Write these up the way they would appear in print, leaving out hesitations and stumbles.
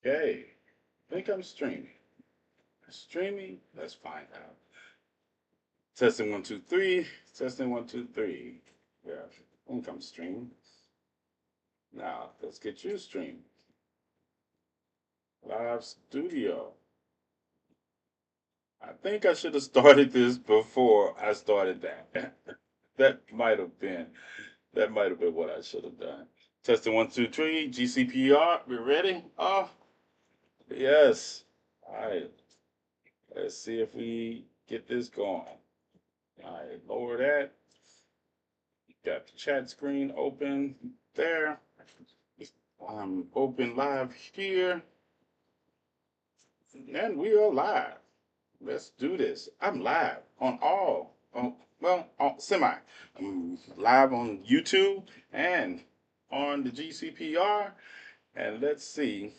Okay, I think I'm streaming. Streaming? Let's find out. Testing 1, 2, 3. Testing 1, 2, 3. Yeah, I think I'm streaming. Now, let's get you streaming. Live studio. I think I should have started this before I started that. that might have been that might have been what I should have done. Testing 1, 2, 3. GCPR. We ready? Oh, yes. All right. Let's see if we get this going. All right. Lower that. Got the chat screen open there. I'm open live here. And we are live. Let's do this. I'm live on all, semi. I'm live on YouTube and on the GCPR. And let's see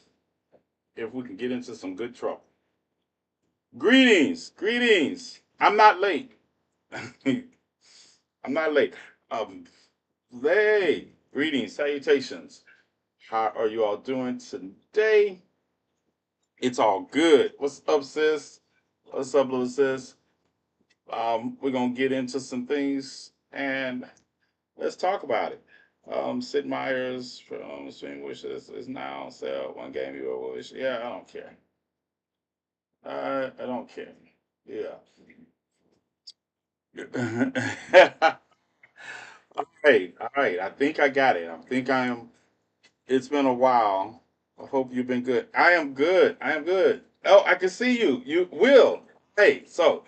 if we can get into some good trouble. Greetings, greetings. I'm not late. I'm not late. Um, hey, greetings, salutations. How are you all doing today? It's all good. What's up, sis? What's up, little sis? We're gonna get into some things and let's talk about it. Sid Meier's from Swing Wishes is now sell one game you will wish. Yeah, I don't care. I don't care. Yeah. All right. I think I got it. I think I am. It's been a while. I hope you've been good. I am good. I am good. Oh, I can see you. You will. Hey, so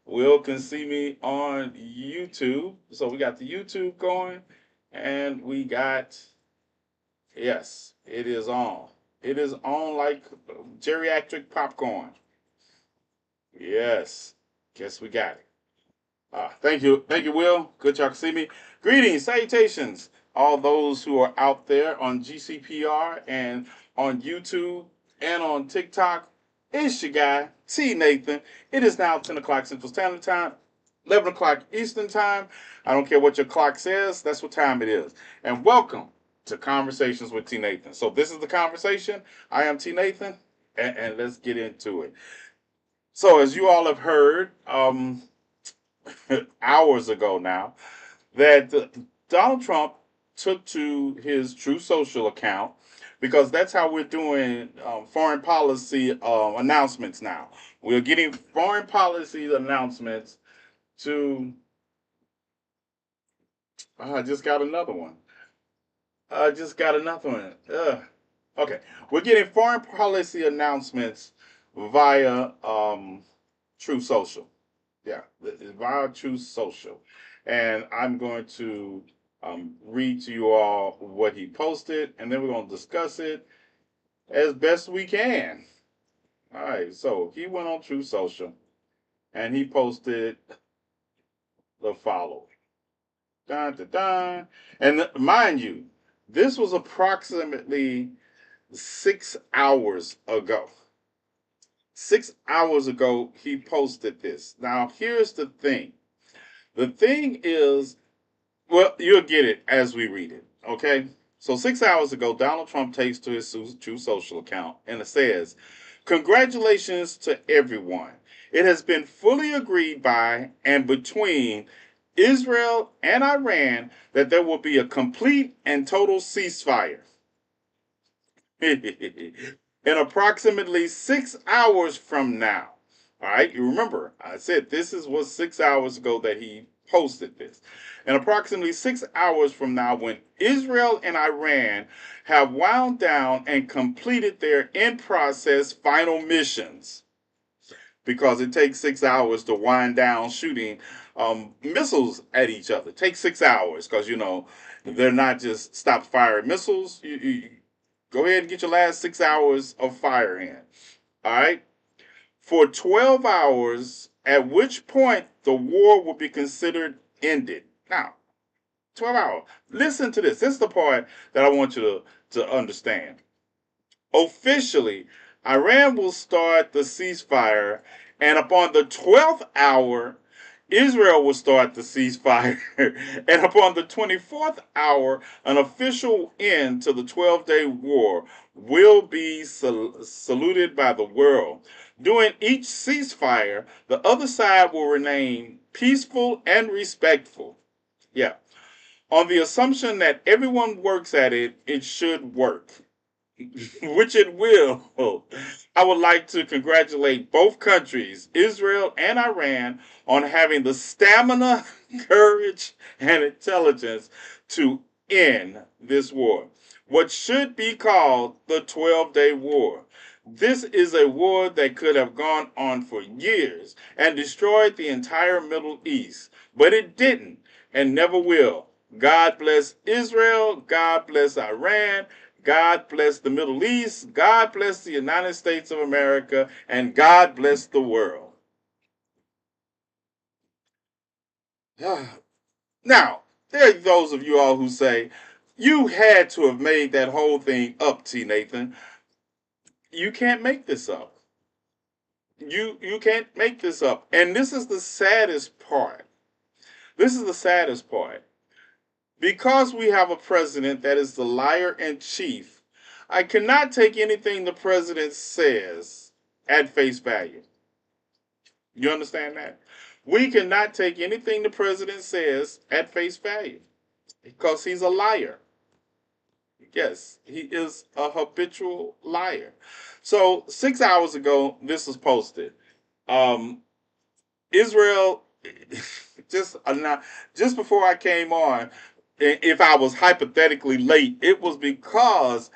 Will can see me on YouTube. So we got the YouTube going, and we got yes, it is on. It is on like geriatric popcorn. Yes. Guess we got it. Thank you, Will. Good y'all can see me. Greetings, salutations, all those who are out there on GCPR and on YouTube and on TikTok. It's your guy, TNathan. It is now 10 o'clock Central Standard Time, 11 o'clock Eastern Time. I don't care what your clock says, that's what time it is. And welcome to Conversations with TNathan. So this is the conversation. I am TNathan, and let's get into it. So as you all have heard, hours ago now that Donald Trump took to his True Social account because that's how we're doing foreign policy announcements now. We're getting foreign policy announcements to. I just got another one. I just got another one. Okay, we're getting foreign policy announcements via True Social. Yeah, via True Social. And I'm going to read to you all what he posted, and then we're going to discuss it as best we can. All right, so he went on True Social and he posted the following. Dun, dun, dun. And mind you, this was approximately 6 hours ago. 6 hours ago, he posted this. Now, here's the thing. The thing is, well, you'll get it as we read it. Okay. So 6 hours ago, Donald Trump takes to his True Social account and it says, "Congratulations to everyone. It has been fully agreed by and between Israel and Iran that there will be a complete and total ceasefire." In approximately 6 hours from now. All right, you remember I said this is was 6 hours ago that he posted this. And approximately 6 hours from now, when Israel and Iran have wound down and completed their in process final missions, because it takes 6 hours to wind down shooting missiles at each other. It takes 6 hours because, they're not just stop firing missiles. You go ahead and get your last 6 hours of fire in. All right. For 12 hours, at which point the war will be considered ended. Now, 12 hours. Listen to this. This is the part that I want you to understand. Officially, Iran will start the ceasefire, and upon the 12th hour, Israel will start the ceasefire, and upon the 24th hour, an official end to the 12-day war will be saluted by the world. During each ceasefire, the other side will remain peaceful and respectful. Yeah. On the assumption that everyone works at it, it should work. Which it will. I would like to congratulate both countries, Israel and Iran, on having the stamina, courage, and intelligence to end this war. What should be called the 12-day war. This is a war that could have gone on for years and destroyed the entire Middle East, but it didn't and never will. God bless Israel. God bless Iran. God bless the Middle East. God bless the United States of America. And God bless the world. Now, there are those of you all who say, you had to have made that whole thing up, TNathan. You can't make this up. You can't make this up. And this is the saddest part. This is the saddest part. Because we have a president that is the liar in chief, I cannot take anything the president says at face value. You understand that? We cannot take anything the president says at face value because he's a liar. Yes, he is a habitual liar. So 6 hours ago, this was posted. Um, Israel, just before I came on, if I was hypothetically late, it was because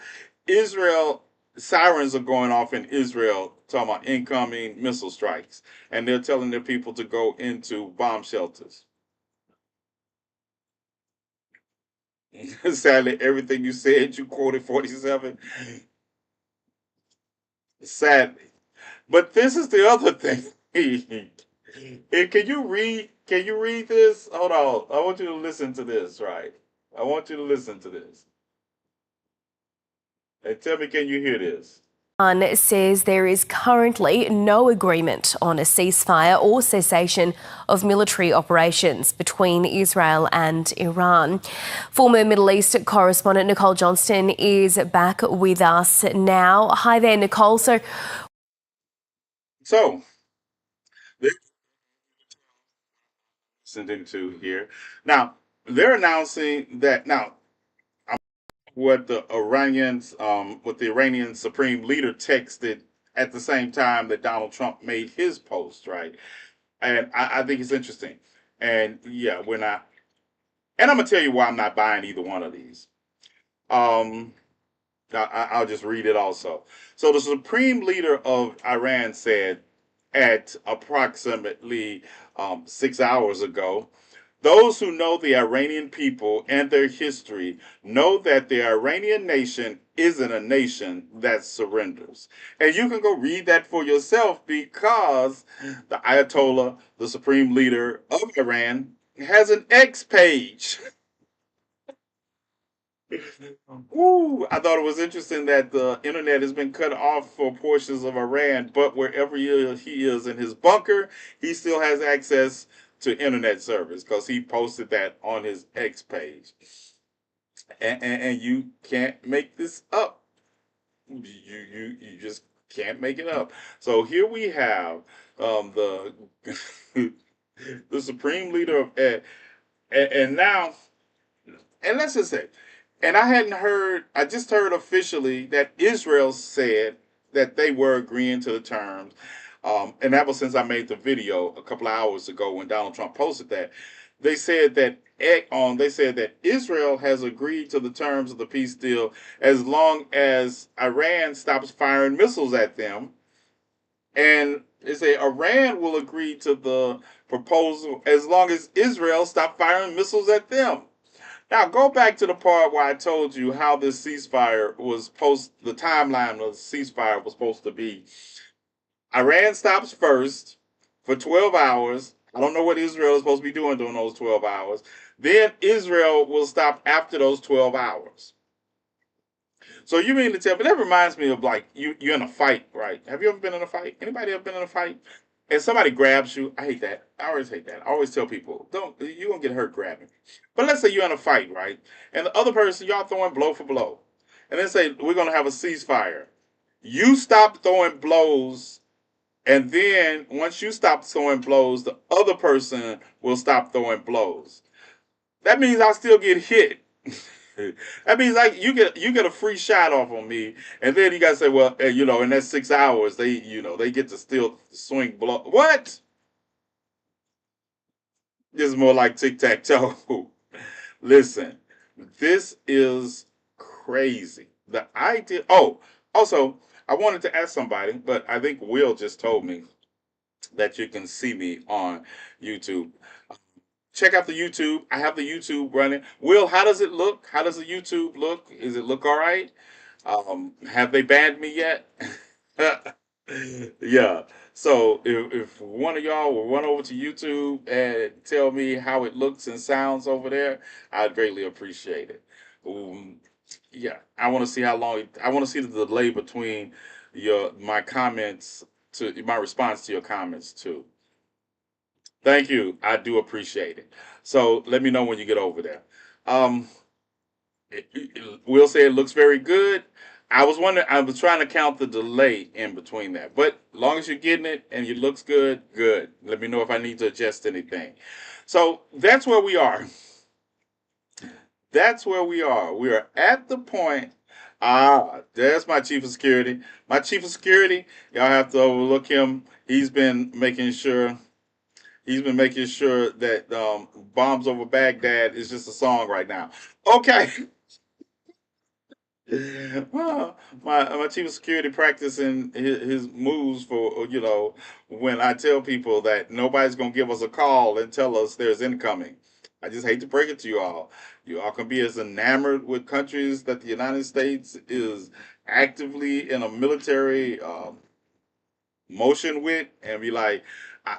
Israel sirens are going off in Israel talking about incoming missile strikes, and they're telling their people to go into bomb shelters. Sadly, everything you said, you quoted 47. Sadly, but this is the other thing. Can you read? Can you read this? Hold on. I want you to listen to this. Right. I want you to listen to this. And tell me, can you hear this? Says there is currently no agreement on a ceasefire or cessation of military operations between Israel and Iran. Former Middle East correspondent Nicole Johnston is back with us now. Hi there, Nicole. So, listening to here. Now, they're announcing that now what the Iranian supreme leader texted at the same time that Donald Trump made his post, right? And I think it's interesting. And yeah, we're not. And I'm gonna tell you why I'm not buying either one of these. Um, I'll just read it also. So the supreme leader of Iran said at approximately 6 hours ago, those who know the Iranian people and their history know that the Iranian nation isn't a nation that surrenders. And you can go read that for yourself because the Ayatollah, the supreme leader of Iran, has an X page. Ooh, I thought it was interesting that the internet has been cut off for portions of Iran, but wherever he is in his bunker, he still has access to internet service because he posted that on his X page. And you can't make this up. You just can't make it up. So here we have the the supreme leader of and now and let's just say, and I hadn't heard, I just heard officially that Israel said that they were agreeing to the terms. And that was since I made the video a couple of hours ago when Donald Trump posted that. They said that Israel has agreed to the terms of the peace deal as long as Iran stops firing missiles at them, and they say Iran will agree to the proposal as long as Israel stop firing missiles at them. Now go back to the part where I told you how this ceasefire was the timeline of the ceasefire was supposed to be. Iran stops first for 12 hours. I don't know what Israel is supposed to be doing during those 12 hours. Then Israel will stop after those 12 hours. So you mean to tell me that reminds me of like you're in a fight, right? Have you ever been in a fight? Anybody ever been in a fight? and somebody grabs you, I hate that. I always hate that. I always tell people, don't you gonna get hurt grabbing. But let's say you're in a fight, right? And the other person, y'all throwing blow for blow. And then say we're gonna have a ceasefire. You stop throwing blows, and then once you stop throwing blows, the other person will stop throwing blows. That means I'll still get hit. That means like you get a free shot off on me, and then you gotta say, well, in that 6 hours, they get to still swing blow. What? This is more like tic tac toe. Listen, this is crazy. The idea. Oh, also, I wanted to ask somebody, but I think Will just told me that you can see me on YouTube. Check out the YouTube. I have the YouTube running. Will, how does it look? How does the YouTube look? Is it look all right? Have they banned me yet? Yeah. So if one of y'all will run over to YouTube and tell me how it looks and sounds over there, I'd greatly appreciate it. Um, yeah, I want to see how long. I want to see the delay between your my comments to my response to your comments too. Thank you. I do appreciate it. So let me know when you get over there. Um, Will say it looks very good. I was wondering. I was trying to count the delay in between that, but as long as you're getting it and it looks good, good. Let me know if I need to adjust anything. So that's where we are. That's where we are. We are at the point. There's my chief of security. My chief of security. Y'all have to overlook him. He's been making sure that "Bombs Over Baghdad" is just a song right now. Okay. my chief of security practicing his moves for when I tell people that nobody's gonna give us a call and tell us there's incoming. I just hate to break it to you all. You all can be as enamored with countries that the United States is actively in a military motion with, and be like, I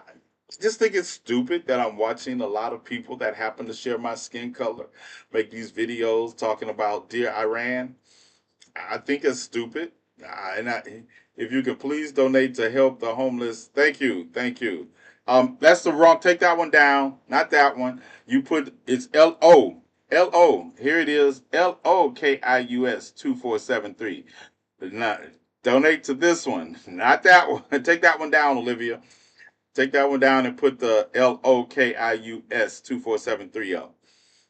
just think it's stupid that I'm watching a lot of people that happen to share my skin color make these videos talking about dear Iran. I think it's stupid. If you can please donate to help the homeless, thank you, thank you. That's the wrong. Take that one down. Not that one. You put it's L O. Here it is. LOKIUS 2473. Not donate to this one. Not that one. Take that one down, Olivia. Take that one down and put the LOKIUS 2473 up.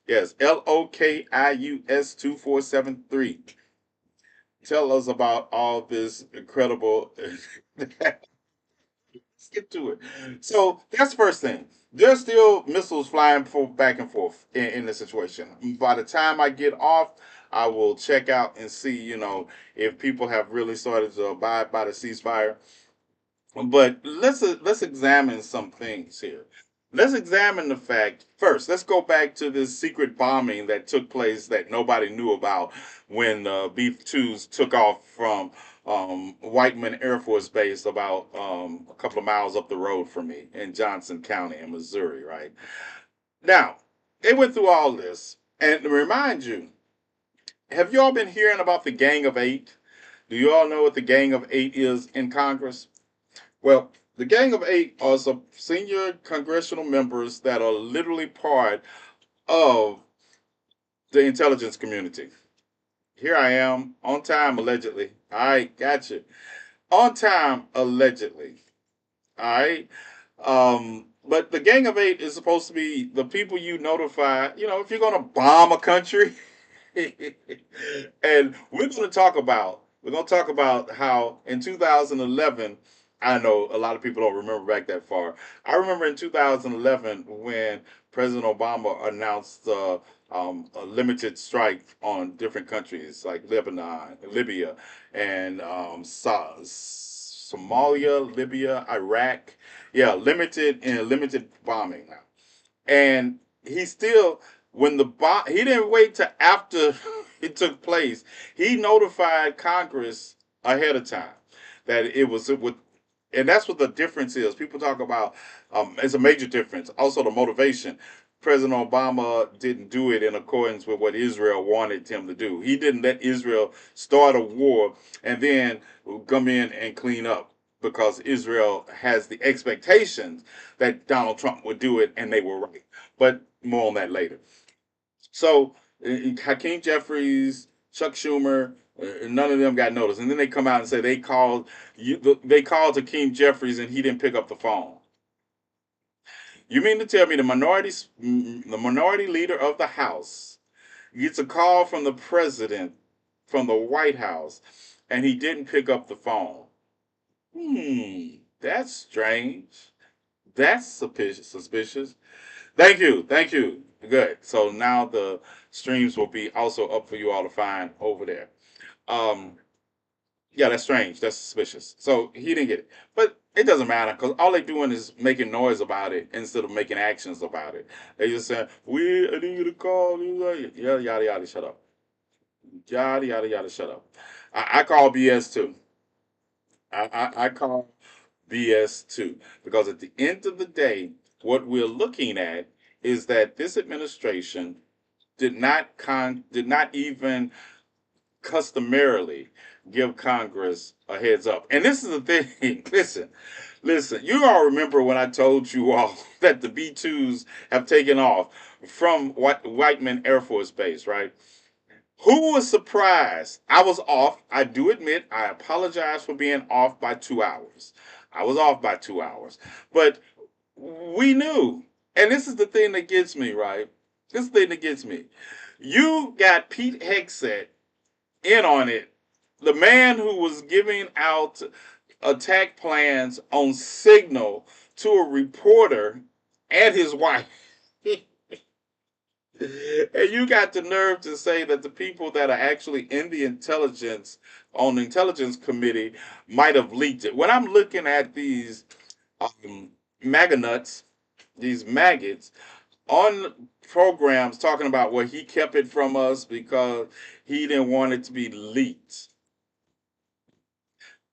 Yes, LOKIUS 2473. Tell us about all this incredible. Let's get to it. So that's the first thing. There's still missiles flying back and forth in the situation. By the time I get off, I will check out and see, if people have really started to abide by the ceasefire. But let's examine some things here. Let's examine the fact first. Let's go back to this secret bombing that took place that nobody knew about when B-2s took off from Whiteman Air Force Base about a couple of miles up the road from me in Johnson County in Missouri. Right now, they went through all this, and to remind you, have you all been hearing about the Gang of Eight? Do you all know what the Gang of Eight is in Congress? Well, the Gang of Eight are some senior congressional members that are literally part of the intelligence community. Here I am, on time, allegedly. All right, gotcha. On time, allegedly. All right. But the Gang of Eight is supposed to be the people you notify, if you're going to bomb a country. And we're going to talk about how in 2011, I know a lot of people don't remember back that far. I remember in 2011 when President Obama announced a limited strike on different countries like Lebanon, Libya, and Somalia, Libya, Iraq. Yeah, limited bombing now. And he still, when the bomb, he didn't wait till after it took place. He notified Congress ahead of time that it was with, and that's what the difference is. People talk about it's a major difference. Also, the motivation. President Obama didn't do it in accordance with what Israel wanted him to do. He didn't let Israel start a war and then come in and clean up. because Israel has the expectations that Donald Trump would do it, and they were right. But more on that later. So Hakeem Jeffries, Chuck Schumer, none of them got noticed, and then they come out and say they called Hakeem Jeffries and he didn't pick up the phone. You mean to tell me the minority leader of the House gets a call from the president from the White House, and he didn't pick up the phone? That's strange. That's suspicious. Thank you, thank you. Good. So now the streams will be also up for you all to find over there. Um, yeah, that's strange. That's suspicious. So he didn't get it, but it doesn't matter because all they're doing is making noise about it instead of making actions about it. They just say, "We I didn't get a call." Yada yada yada. Shut up. Yada yada yada. Shut up. I call BS too. I call BS too because at the end of the day, what we're looking at is that this administration did not even customarily give Congress a heads up. And this is the thing. Listen. You all remember when I told you all that the B-2s have taken off from Whiteman Air Force Base, right? Who was surprised? I was off. I do admit I apologize for being off by 2 hours. I was off by 2 hours. But we knew. And this is the thing that gets me, right? This is the thing that gets me. You got Pete Hegseth in on it. The man who was giving out attack plans on Signal to a reporter and his wife. And you got the nerve to say that the people that are actually in the intelligence on the intelligence committee might have leaked it. When I'm looking at these MAGA nuts, these maggots, on programs talking about well he kept it from us because he didn't want it to be leaked.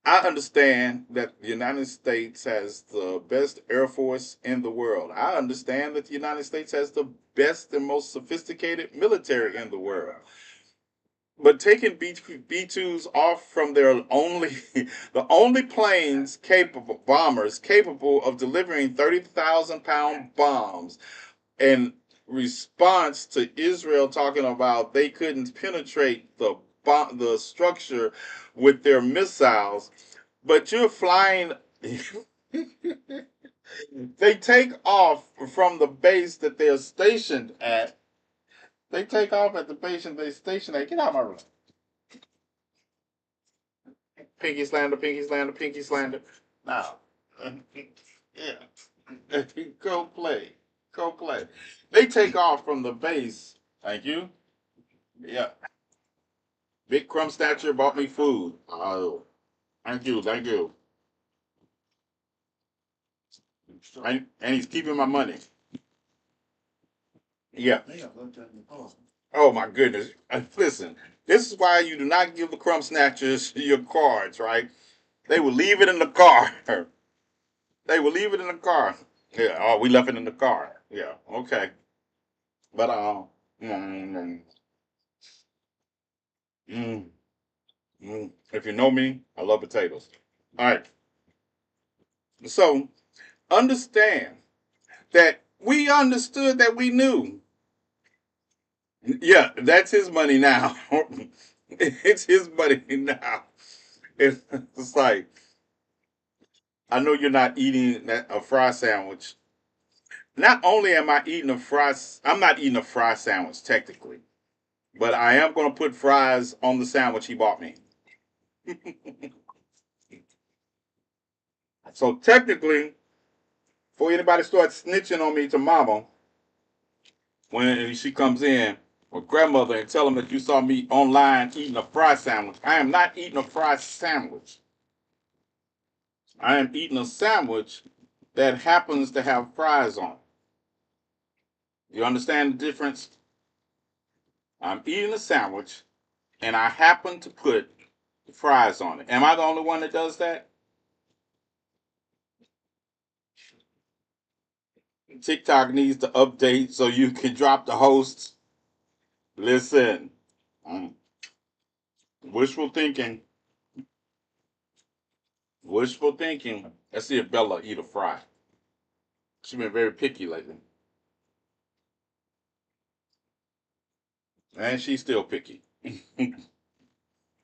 I understand that the United States has the best Air Force in the world. I understand that the United States has the best and most sophisticated military in the world. But taking B-2s off from their only the only bombers capable of delivering 30,000-pound bombs in response to Israel talking about they couldn't penetrate the structure with their missiles, but you're flying. They take off from the base that they're stationed at. They take off at the base they're stationed at. Get out of my room. Pinky slander, pinky slander, pinky slander. Now, yeah. Go play. Go play. They take off from the base. Thank you. Yeah. Big Crumb Snatcher bought me food. Oh, thank you, thank you. And he's keeping my money. Yeah. Oh my goodness. Listen, this is why you do not give the Crumb Snatchers your cards, right? They will leave it in the car. They will leave it in the car. Yeah. Oh, we left it in the car. Yeah. Okay. But mm, mm, if you know me, I love potatoes. All right. So understand that we understood that we knew. Yeah, that's his money now. It's his money now. It's like I know you're not eating a fry sandwich. Not only am I eating a fry, I'm not eating a fry sandwich technically, but I am going to put fries on the sandwich he bought me. So technically, before anybody starts snitching on me to mama, when she comes in or grandmother and tell them that you saw me online eating a fry sandwich, I am not eating a fry sandwich. I am eating a sandwich that happens to have fries on it. You understand the difference? I'm eating a sandwich and I happen to put fries on it. Am I the only one that does that? TikTok needs to update so you can drop the hosts. Listen, wishful thinking. Wishful thinking. Let's see if Bella eat a fry. She's been very picky lately, and she's still picky.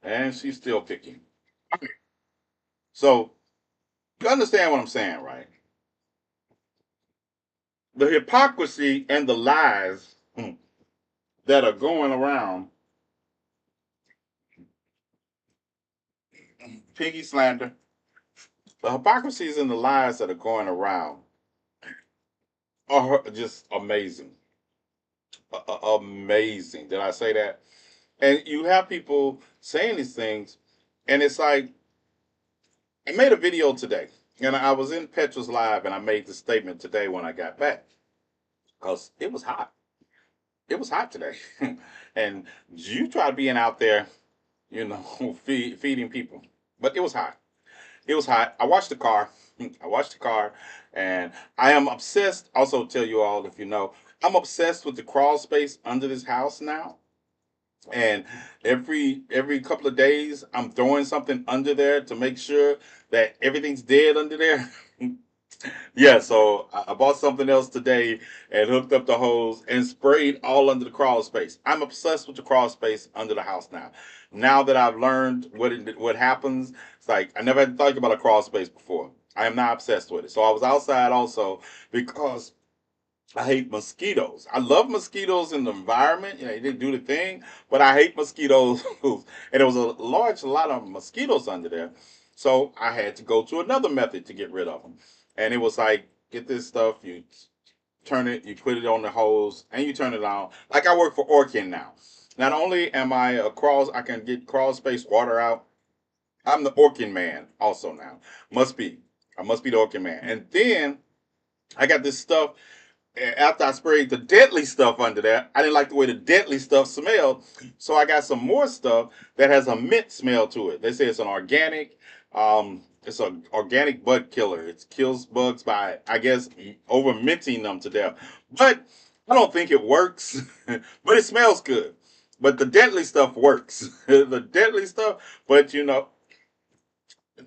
And she's still picky. So you understand what I'm saying, right? The hypocrisy and the lies that are going around, piggy slander, the hypocrisies and the lies that are going around are just amazing. Amazing. Did I say that? And you have people saying these things, and it's like, I made a video today, and I was in Petra's Live, and I made the statement today when I got back because it was hot. It was hot today. And you try being out there, feeding people, but it was hot. It was hot. I watched the car. I watched the car, and I am obsessed. Also, tell you all if you know, I'm obsessed with the crawl space under this house now. And every couple of days, I'm throwing something under there to make sure that everything's dead under there. Yeah, so I bought something else today and hooked up the hose and sprayed all under the crawl space. I'm obsessed with the crawl space under the house now. Now that I've learned what happens, it's like I never had to think about a crawl space before. I am not obsessed with it. So I was outside also because I hate mosquitoes. I love mosquitoes in the environment. They do the thing, but I hate mosquitoes. And there was a lot of mosquitoes under there. So I had to go to another method to get rid of them. And it was like, get this stuff, you turn it, you put it on the hose, and you turn it on. Like I work for Orkin now. Not only am I I can get crawl space water out. I'm the Orkin man also now. Must be. I must be the Orkin man. And then I got this stuff after I sprayed the deadly stuff under there. I didn't like the way the deadly stuff smelled, so I got some more stuff that has a mint smell to it. They say it's an organic, it's an organic bug killer. It kills bugs by, I guess, over minting them to death. But I don't think it works. But it smells good. But the deadly stuff works. The deadly stuff, but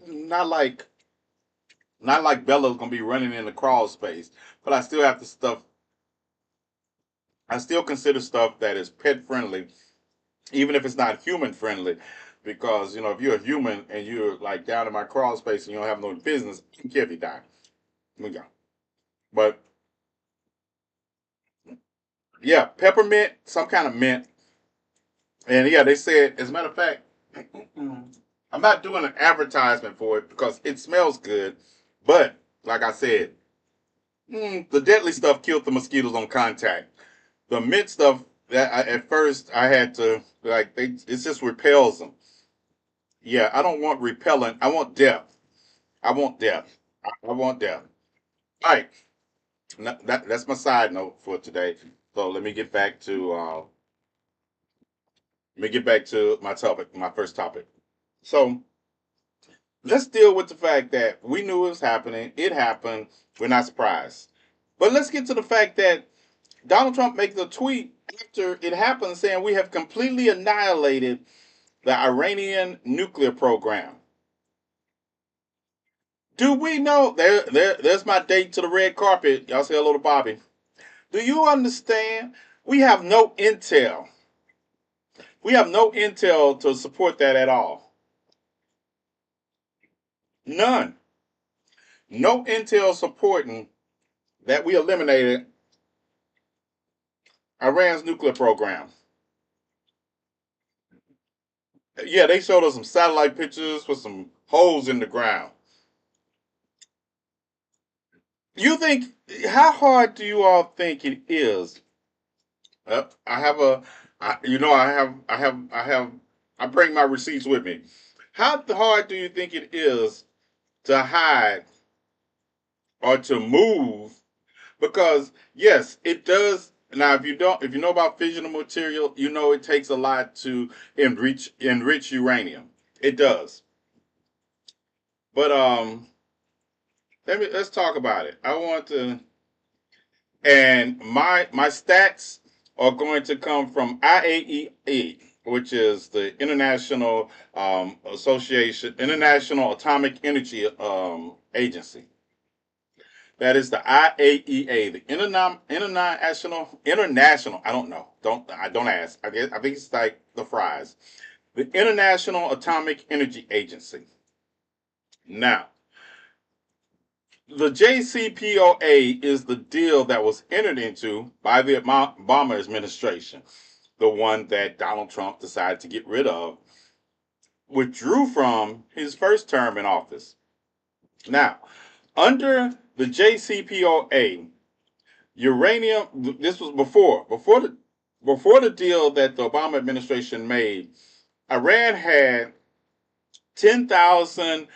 not like not like Bella's gonna be running in the crawl space. But I still have to stuff I still consider stuff that is pet friendly, even if it's not human friendly, because if you're a human and you're like down in my crawl space and you don't have no business, I don't care if you die. We go. But yeah, peppermint, some kind of mint, and yeah, they said. As a matter of fact, I'm not doing an advertisement for it because it smells good, but like I said, the deadly stuff killed the mosquitoes on contact. The mint stuff at first I had to it just repels them. Yeah, I don't want repellent. I want depth. I want depth. I want depth. All right. That's my side note for today. So let me get back to my topic, my first topic. So let's deal with the fact that we knew it was happening. It happened. We're not surprised. But let's get to the fact that Donald Trump makes a tweet after it happened saying we have completely annihilated the Iranian nuclear program. Do we know there's my date to the red carpet. Y'all say hello to Bobby. Do you understand? We have no intel. We have no intel to support that at all. None. No intel supporting that we eliminated Iran's nuclear program. Yeah, they showed us some satellite pictures with some holes in the ground. You think how hard do you all think it is? I have a, I bring my receipts with me. How hard do you think it is to hide or to move? Because yes, it does. Now, if you know about fissionable material, you know it takes a lot to enrich uranium. It does. But let's talk about it. I want to, and my stats are going to come from IAEA. which is the International Atomic Energy Agency. That is the IAEA, the International. I don't know. Don't ask. I think it's like the fries. The International Atomic Energy Agency. Now, the JCPOA is the deal that was entered into by the Obama administration, the one that Donald Trump decided to get rid of, withdrew from his first term in office. Now, under the JCPOA, uranium. This was before the deal that the Obama administration made. Iran had 10,000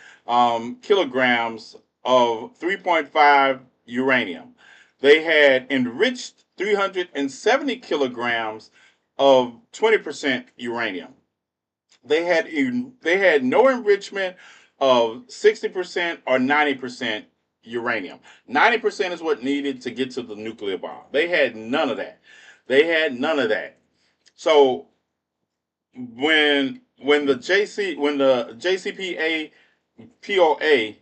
kilograms of 3.5 uranium. They had enriched 370 kilograms of 20% uranium. They had no enrichment of 60% or 90% uranium. 90% is what needed to get to the nuclear bomb. They had none of that. They had none of that. So when the JCPA POA,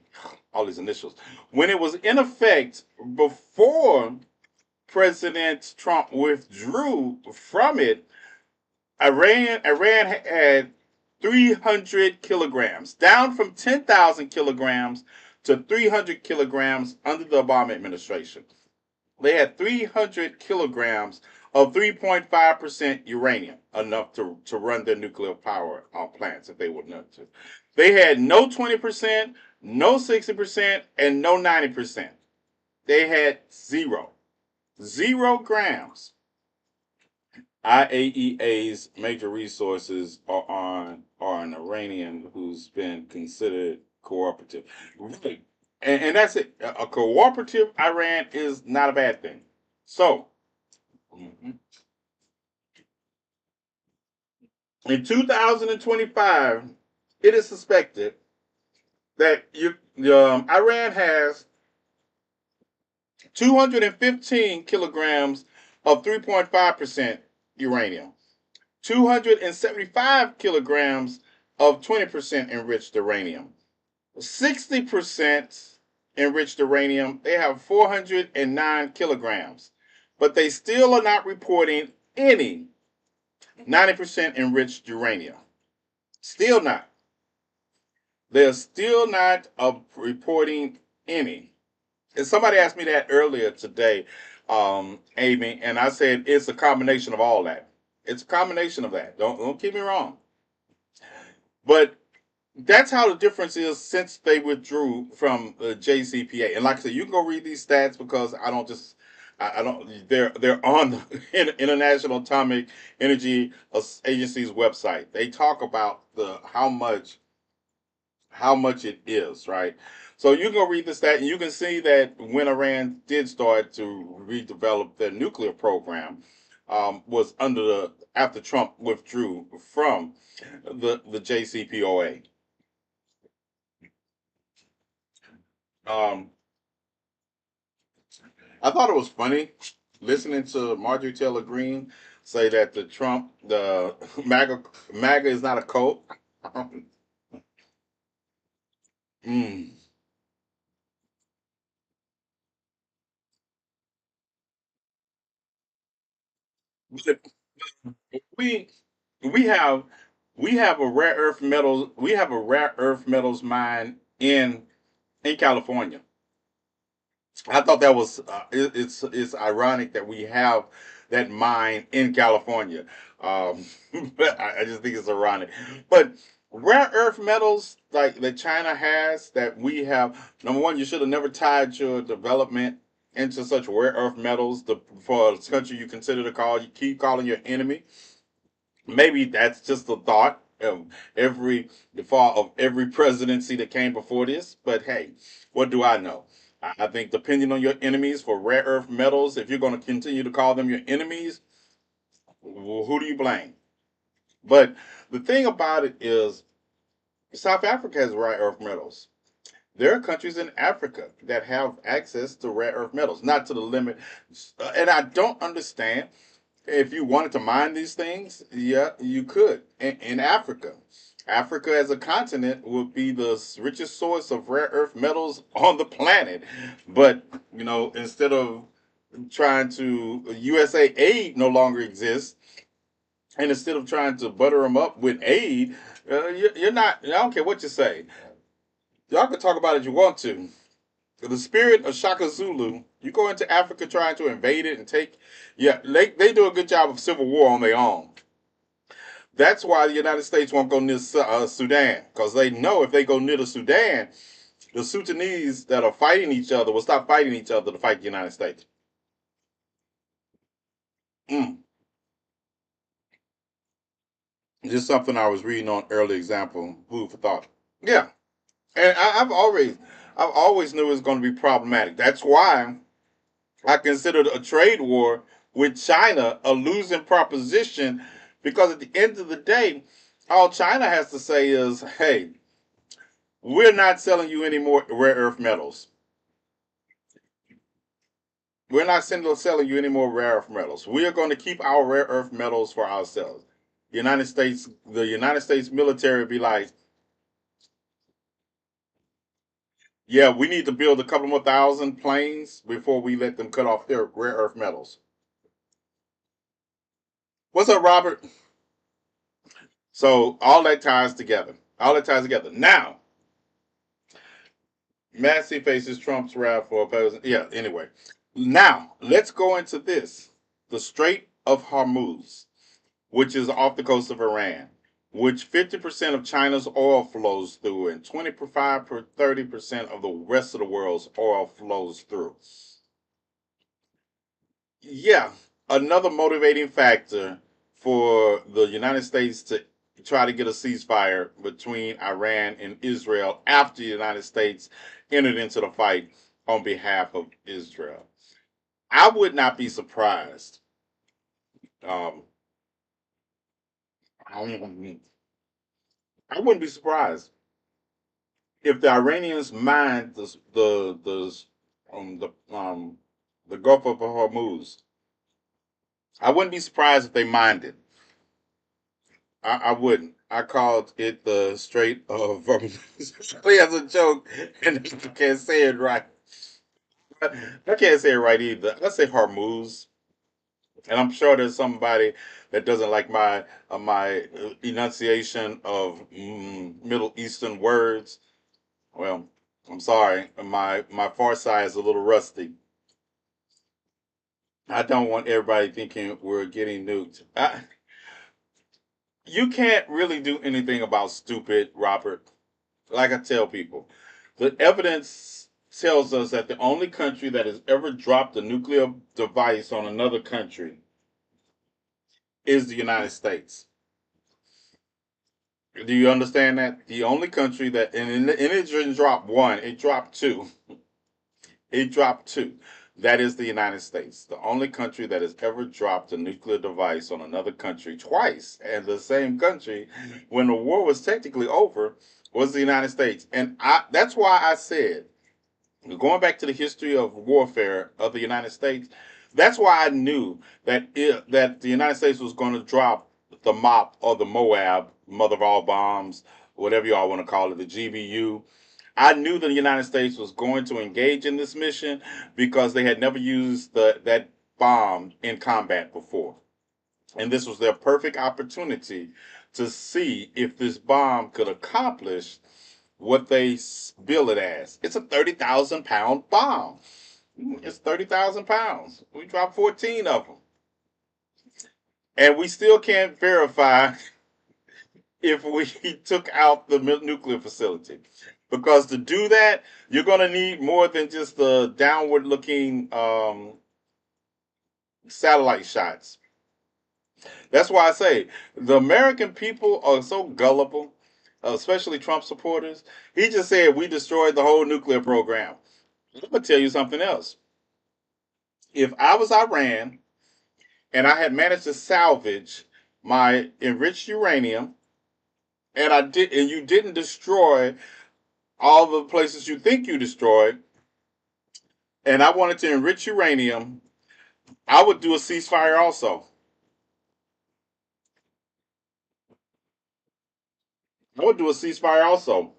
all these initials, when it was in effect before President Trump withdrew from it, Iran had 300 kilograms, down from 10,000 kilograms to 300 kilograms under the Obama administration. They had 300 kilograms of 3.5% uranium, enough to run their nuclear power plants if they would not to. They had no 20%, no 60%, and no 90%. They had zero. 0 grams. IAEA's major resources are an Iranian who's been considered cooperative. Really. And that's it. A cooperative Iran is not a bad thing. So, in 2025, it is suspected that Iran has 215 kilograms of 3.5% uranium, 275 kilograms of 20% enriched uranium, 60% enriched uranium. They have 409 kilograms, but they still are not reporting any 90% enriched uranium. Still not. They're still not reporting any. And somebody asked me that earlier today, Amy, and I said it's a combination of all that. It's a combination of that. Don't get me wrong. But that's how the difference is since they withdrew from the JCPA. And like I said, you can go read these stats because I don't. They're on the International Atomic Energy Agency's website. They talk about the how much it is, right? So you can go read the stat, and you can see that when Iran did start to redevelop their nuclear program, was after Trump withdrew from the JCPOA. Um, I thought it was funny listening to Marjorie Taylor Greene say that the MAGA is not a cult. Mm. But we we have we have a rare earth metals mine in California. I thought that was it's ironic that we have that mine in California. Um, but I just think it's ironic. But rare earth metals like that China has that we have. Number one, you should have never tied your development into such rare earth metals. For a country you consider to call you keep calling your enemy. Maybe that's just a thought of the fall of every presidency that came before this. But hey, what do I know? I think depending on your enemies for rare earth metals, if you're going to continue to call them your enemies, well, who do you blame? But the thing about it is, South Africa has rare earth metals. There are countries in Africa that have access to rare earth metals, not to the limit. And I don't understand. If you wanted to mine these things, yeah, you could. In Africa, Africa as a continent would be the richest source of rare earth metals on the planet. But instead of trying to USA aid no longer exists, and instead of trying to butter them up with aid, you're not. I don't care what you say. Y'all can talk about it if you want to. The spirit of Shaka Zulu, you go into Africa trying to invade it and take, yeah, they do a good job of civil war on their own. That's why the United States won't go near Sudan, because they know if they go near the Sudan, the Sudanese that are fighting each other will stop fighting each other to fight the United States. Mm. Just something I was reading on early example, food for thought. Yeah, and I've always knew it was going to be problematic. That's why I considered a trade war with China a losing proposition, because at the end of the day, all China has to say is, hey, we're not selling you any more rare earth metals. We're not selling you any more rare earth metals. We are going to keep our rare earth metals for ourselves. The United States military be like, yeah, we need to build a couple more thousand planes before we let them cut off their rare earth metals. What's up, Robert? So all that ties together. All that ties together. Now, Massey faces Trump's wrath for opposing. Yeah, anyway. Now, let's go into this. The Strait of Hormuz, which is off the coast of Iran, which 50% of China's oil flows through, and 25 per 30% of the rest of the world's oil flows through. Yeah, another motivating factor for the United States to try to get a ceasefire between Iran and Israel after the United States entered into the fight on behalf of Israel. I would not be surprised. Um, I wouldn't be surprised if the Iranians mined the Gulf of Hormuz. I wouldn't be surprised if they mined it. I wouldn't. I called it the Strait of Vermouth as a joke, and I can't say it right. I can't say it right either. I say Hormuz, and I'm sure there's somebody that doesn't like my enunciation of Middle Eastern words. Well, I'm sorry. My Farsi is a little rusty. I don't want everybody thinking we're getting nuked. You can't really do anything about stupid, Robert. Like I tell people, the evidence tells us that the only country that has ever dropped a nuclear device on another country is the United States. Do you understand that? The only country that, and it didn't drop one, it dropped two. It dropped two. That is the United States, the only country that has ever dropped a nuclear device on another country twice, and the same country, when the war was technically over, was the United States. And that's why I said, going back to the history of warfare of the United States, that's why I knew that the United States was going to drop the MOP or the Moab, mother of all bombs, whatever y'all want to call it, the GBU. I knew the United States was going to engage in this mission because they had never used that bomb in combat before. And this was their perfect opportunity to see if this bomb could accomplish what they bill it as. It's a 30,000 pound bomb. It's 30,000 pounds. We dropped 14 of them. And we still can't verify if we took out the nuclear facility. Because to do that, you're going to need more than just the downward looking satellite shots. That's why I say the American people are so gullible, especially Trump supporters. He just said we destroyed the whole nuclear program. I'm going to tell you something else. If I was Iran and I had managed to salvage my enriched uranium, and you didn't destroy all the places you think you destroyed, and I wanted to enrich uranium, I would do a ceasefire also. I would do a ceasefire also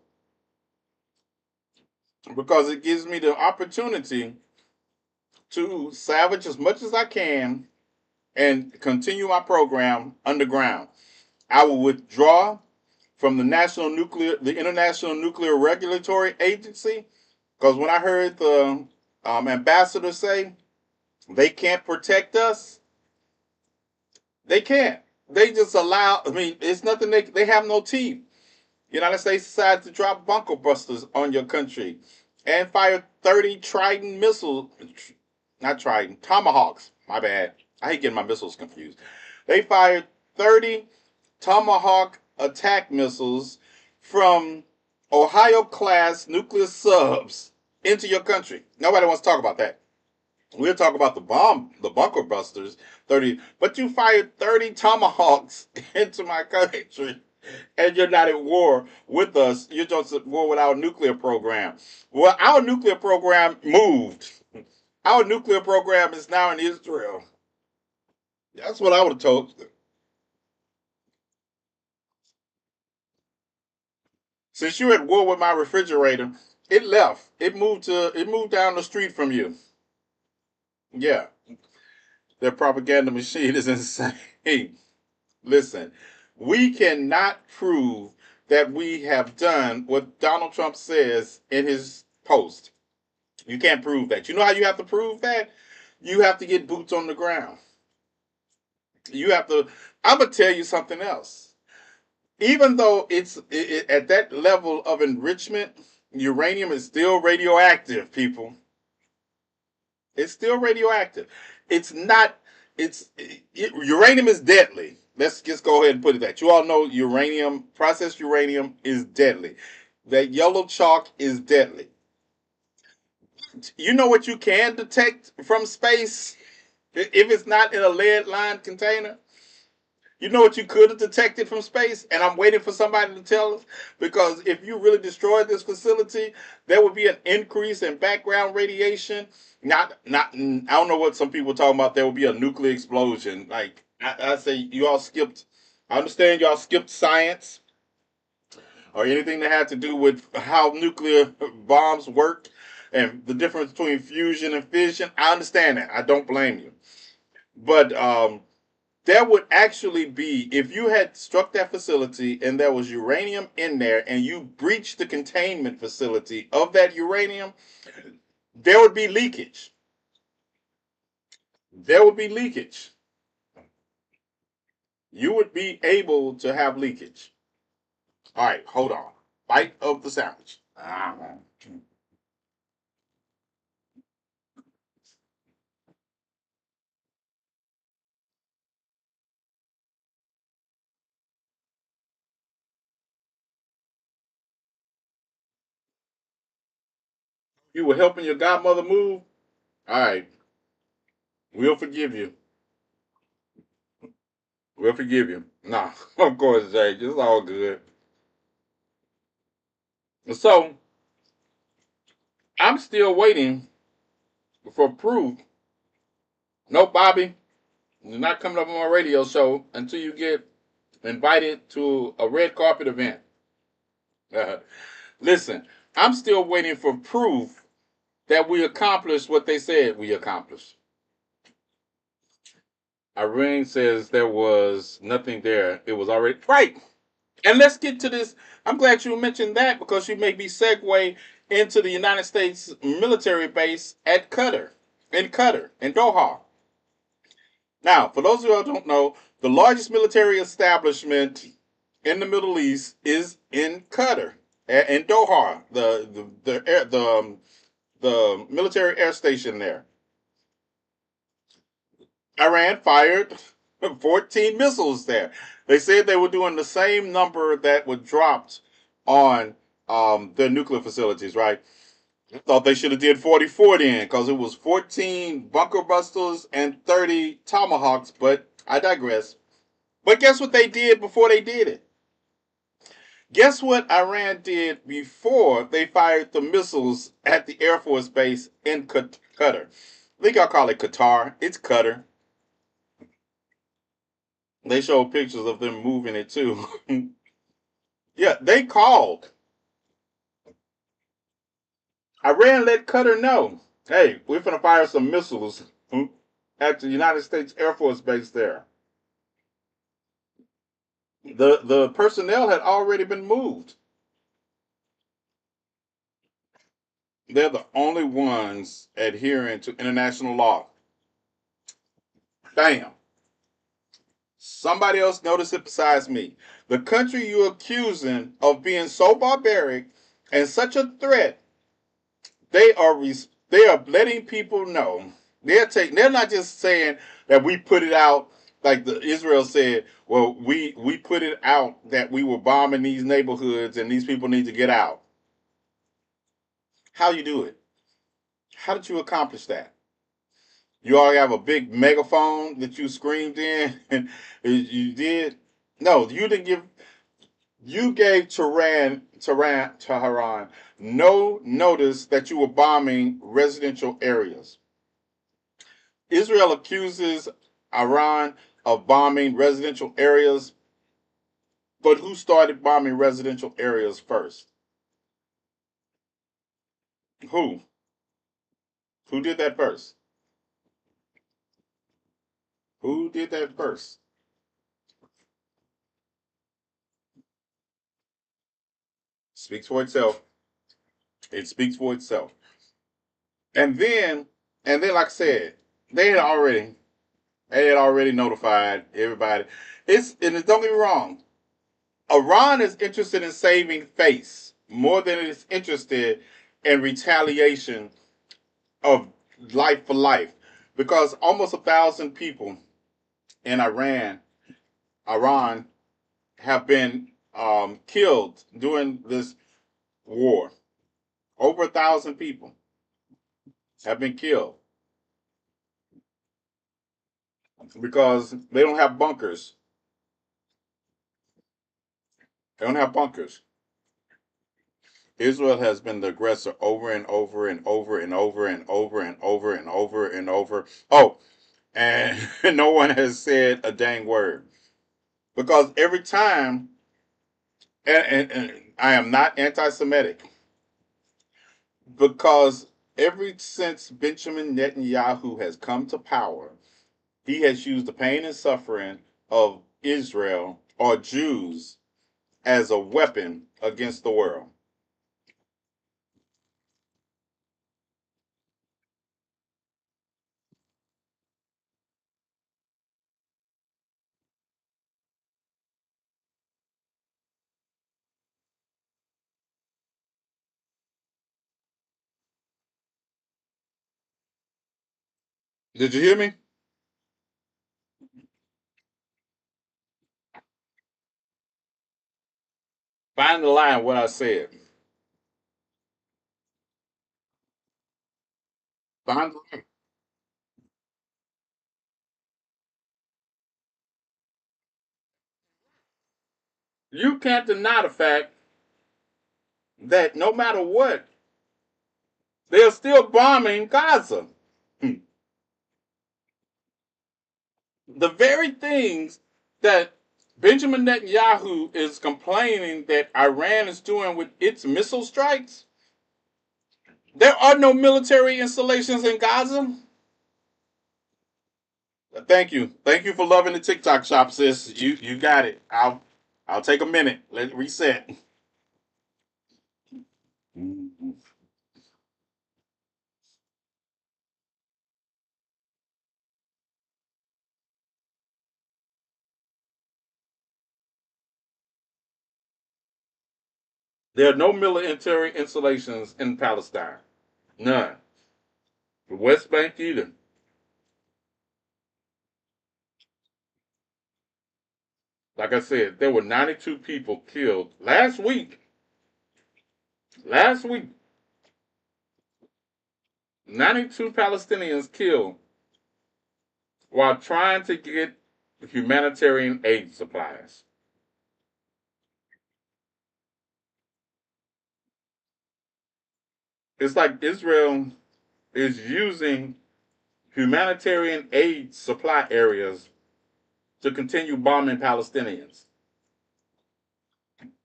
because it gives me the opportunity to salvage as much as I can and continue my program underground. I will withdraw from the International Nuclear Regulatory Agency, because when I heard the ambassador say they can't protect us, they can't. They just allow. I mean, it's nothing. They have no teeth. The United States decided to drop bunker busters on your country and fire 30 Trident missiles, not Trident, Tomahawks. My bad. I hate getting my missiles confused. They fired 30 Tomahawk attack missiles from Ohio class nuclear subs into your country. Nobody wants to talk about that. We'll talk about the bunker busters, 30, but you fired 30 Tomahawks into my country and you're not at war with us. You're just at war with our nuclear program. Well, our nuclear program moved. Our nuclear program is now in Israel. That's what I would have told. Since you're at war with my refrigerator, it left. It moved down the street from you. Yeah, their propaganda machine is insane. Listen, we cannot prove that we have done what Donald Trump says in his post. You can't prove that. You know how you have to prove that? You have to get boots on the ground. You have to. I'm gonna tell you something else. Even though at that level of enrichment, uranium is still radioactive. People, it's still radioactive. It's not. Uranium is deadly. Let's just go ahead and put it that. You all know uranium, processed uranium is deadly. That yellow chalk is deadly. You know what you can detect from space if it's not in a lead lined container? You know what you could have detected from space? And I'm waiting for somebody to tell us. Because if you really destroyed this facility, there would be an increase in background radiation. I don't know what some people are talking about. There will be a nuclear explosion. Like, I say, you all skipped, I understand y'all skipped science or anything that had to do with how nuclear bombs work and the difference between fusion and fission. I understand that. I don't blame you. But there would actually be, if you had struck that facility and there was uranium in there and you breached the containment facility of that uranium, there would be leakage. There would be leakage. You would be able to have leakage. All right, hold on. Bite of the sandwich. You were helping your godmother move? All right, we'll forgive you. We'll forgive you. Nah, of course, Jake. It's all good. So, I'm still waiting for proof. No, Bobby, you're not coming up on my radio show until you get invited to a red carpet event. Uh, Listen, I'm still waiting for proof that we accomplished what they said we accomplished. Irene says there was nothing there. It was already right. And let's get to this. I'm glad you mentioned that because you made me segue into the United States military base at Qatar, in Doha. Now, for those of you who don't know, the largest military establishment in the Middle East is in Qatar, in Doha, the military air station there. Iran fired 14 missiles there. They said they were doing the same number that were dropped on their nuclear facilities, right? I thought they should have did 44 then because it was 14 bunker busters and 30 tomahawks, but I digress. But guess what they did before they did it? Guess what Iran did before they fired the missiles at the Air Force Base in Qatar? I think y'all call it Qatar. It's Qatar. They showed pictures of them moving it too. Yeah, they called. Iran let Qatar know, hey, we're going to fire some missiles at the United States Air Force Base there. The personnel had already been moved. They're the only ones adhering to international law. Bam. Somebody else noticed it besides me. The country you're accusing of being so barbaric and such a threat, they are letting people know. They're not just saying that we put it out like the Israel said, well, we put it out that we were bombing these neighborhoods and these people need to get out. How you do it? How did you accomplish that? You already have a big megaphone that you screamed in, and you did. No, you didn't give. You gave Tehran no notice that you were bombing residential areas. Israel accuses Iran of bombing residential areas, but who started bombing residential areas first? Who? Who did that first? Who did that first? Speaks for itself. It speaks for itself. And then, like I said, they had already, they had already notified everybody. Don't get me wrong. Iran is interested in saving face more than it is interested in retaliation of life for life, because almost 1,000 people in Iran have been killed during this war. Over 1,000 people have been killed because they don't have bunkers. They don't have bunkers. Israel has been the aggressor over and over and over and over and over and over and over and over. Oh, and no one has said a dang word because every time, and I am not anti-Semitic, because ever since Benjamin Netanyahu has come to power, he has used the pain and suffering of Israel or Jews as a weapon against the world. Did you hear me? Find the line what I said. Find the line. You can't deny the fact that no matter what, they're still bombing Gaza. The very things that Benjamin Netanyahu is complaining that Iran is doing with its missile strikes, there are no military installations in Gaza. Thank you. Thank you for loving the TikTok shop, sis. You got it. I'll take a minute. Let it reset. There are no military installations in Palestine. None. The West Bank either. Like I said, there were 92 people killed last week. Last week, 92 Palestinians killed while trying to get humanitarian aid supplies. It's like Israel is using humanitarian aid supply areas to continue bombing Palestinians.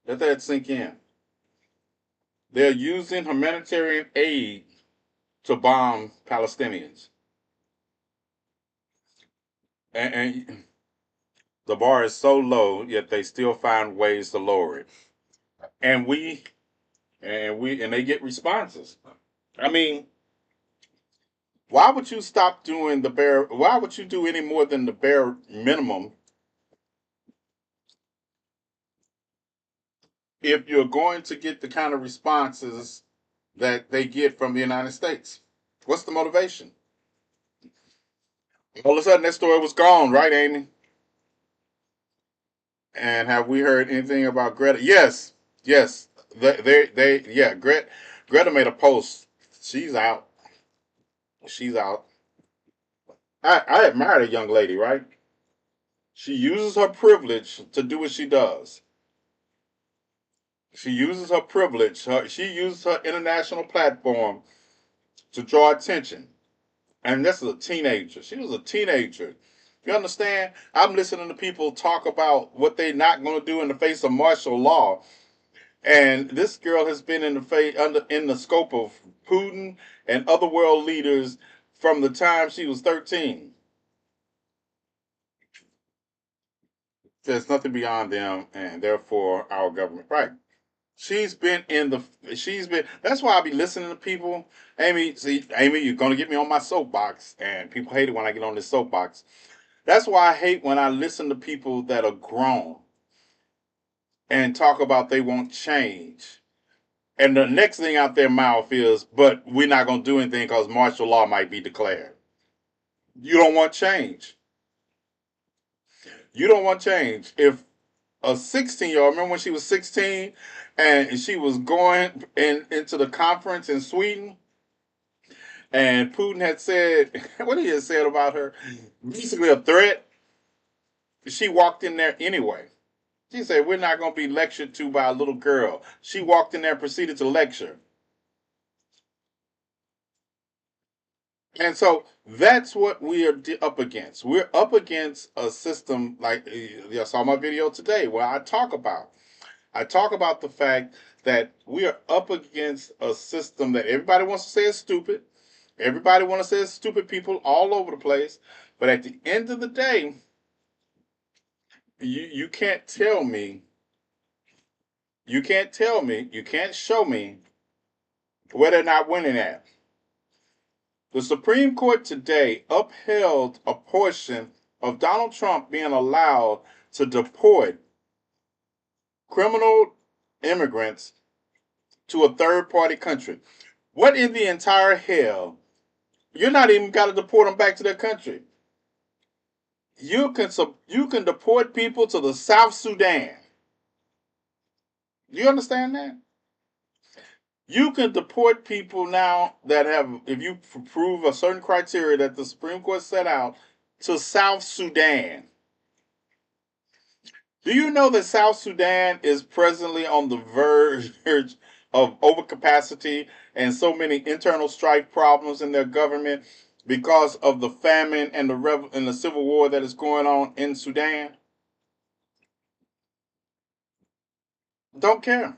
Let that sink in. They're using humanitarian aid to bomb Palestinians. And the bar is so low, yet they still find ways to lower it. And and they get responses. I mean, why would you stop doing the bare? Why would you do any more than the bare minimum if you're going to get the kind of responses that they get from the United States? What's the motivation? All of a sudden, that story was gone, right, Amy? And have we heard anything about Greta? Yes, yes. Yeah. Greta made a post. She's out. She's out. I admire the young lady, right? She uses her privilege to do what she does. She uses her privilege. She uses her international platform to draw attention. And this is a teenager. She was a teenager. You understand? I'm listening to people talk about what they're not going to do in the face of martial law. And this girl has been in the in the scope of Putin and other world leaders from the time she was 13. There's nothing beyond them, and therefore our government. Right? She's been in the. She's been. That's why I be listening to people. Amy, see, Amy, you're gonna get me on my soapbox, and people hate it when I get on this soapbox. That's why I hate when I listen to people that are grown and talk about they won't change. And the next thing out their mouth is, but we're not going to do anything because martial law might be declared. You don't want change. You don't want change. If a 16-year-old, remember when she was 16 and she was going into the conference in Sweden and Putin had said, what he had said about her, basically a threat, she walked in there anyway. She said, we're not going to be lectured to by a little girl. She walked in there and proceeded to lecture. And so that's what we are up against. We're up against a system like you saw my video today where I talk about the fact that we are up against a system that everybody wants to say is stupid. Everybody wants to say it's stupid people all over the place. But at the end of the day, you can't tell me, you can't show me where they're not winning at. The Supreme Court today upheld a portion of Donald Trump being allowed to deport criminal immigrants to a third party country. What in the entire hell? You're not even got to deport them back to their country. You can deport people to the South Sudan. Do you understand that? You can deport people now that have, if you prove a certain criteria that the Supreme Court set out, to South Sudan. Do you know that South Sudan is presently on the verge of overcapacity and so many internal strife problems in their government because of the famine and and the civil war that is going on in Sudan? Don't care.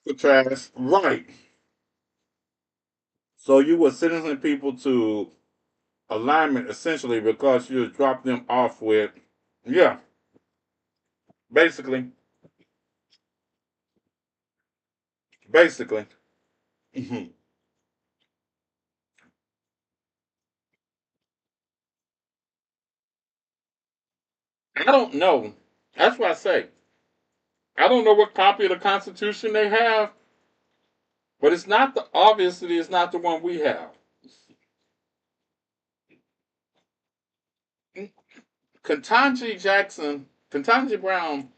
The trash. Right. So you were sentencing people to alignment essentially because you dropped them off with, yeah, basically, basically. I don't know. That's what I say. I don't know what copy of the Constitution they have, but it's not the obviously it's not the one we have. Ketanji Brown,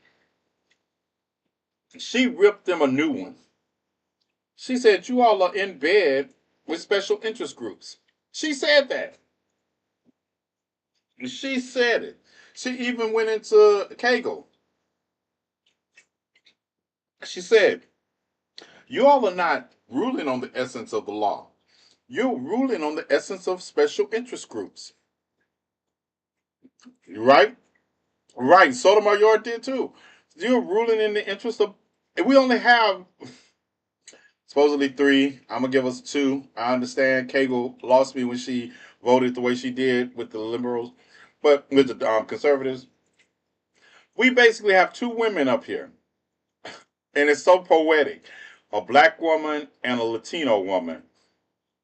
she ripped them a new one. She said you all are in bed with special interest groups. She said that. She said it. She even went into Kegel. She said, "You all are not ruling on the essence of the law. You're ruling on the essence of special interest groups." Right? Right. Sotomayor did too. You're ruling in the interest of. We only have supposedly three. I'm gonna give us two. I understand Cagle lost me when she voted the way she did with the liberals, but with the conservatives, we basically have two women up here, and it's so poetic. A black woman and a Latino woman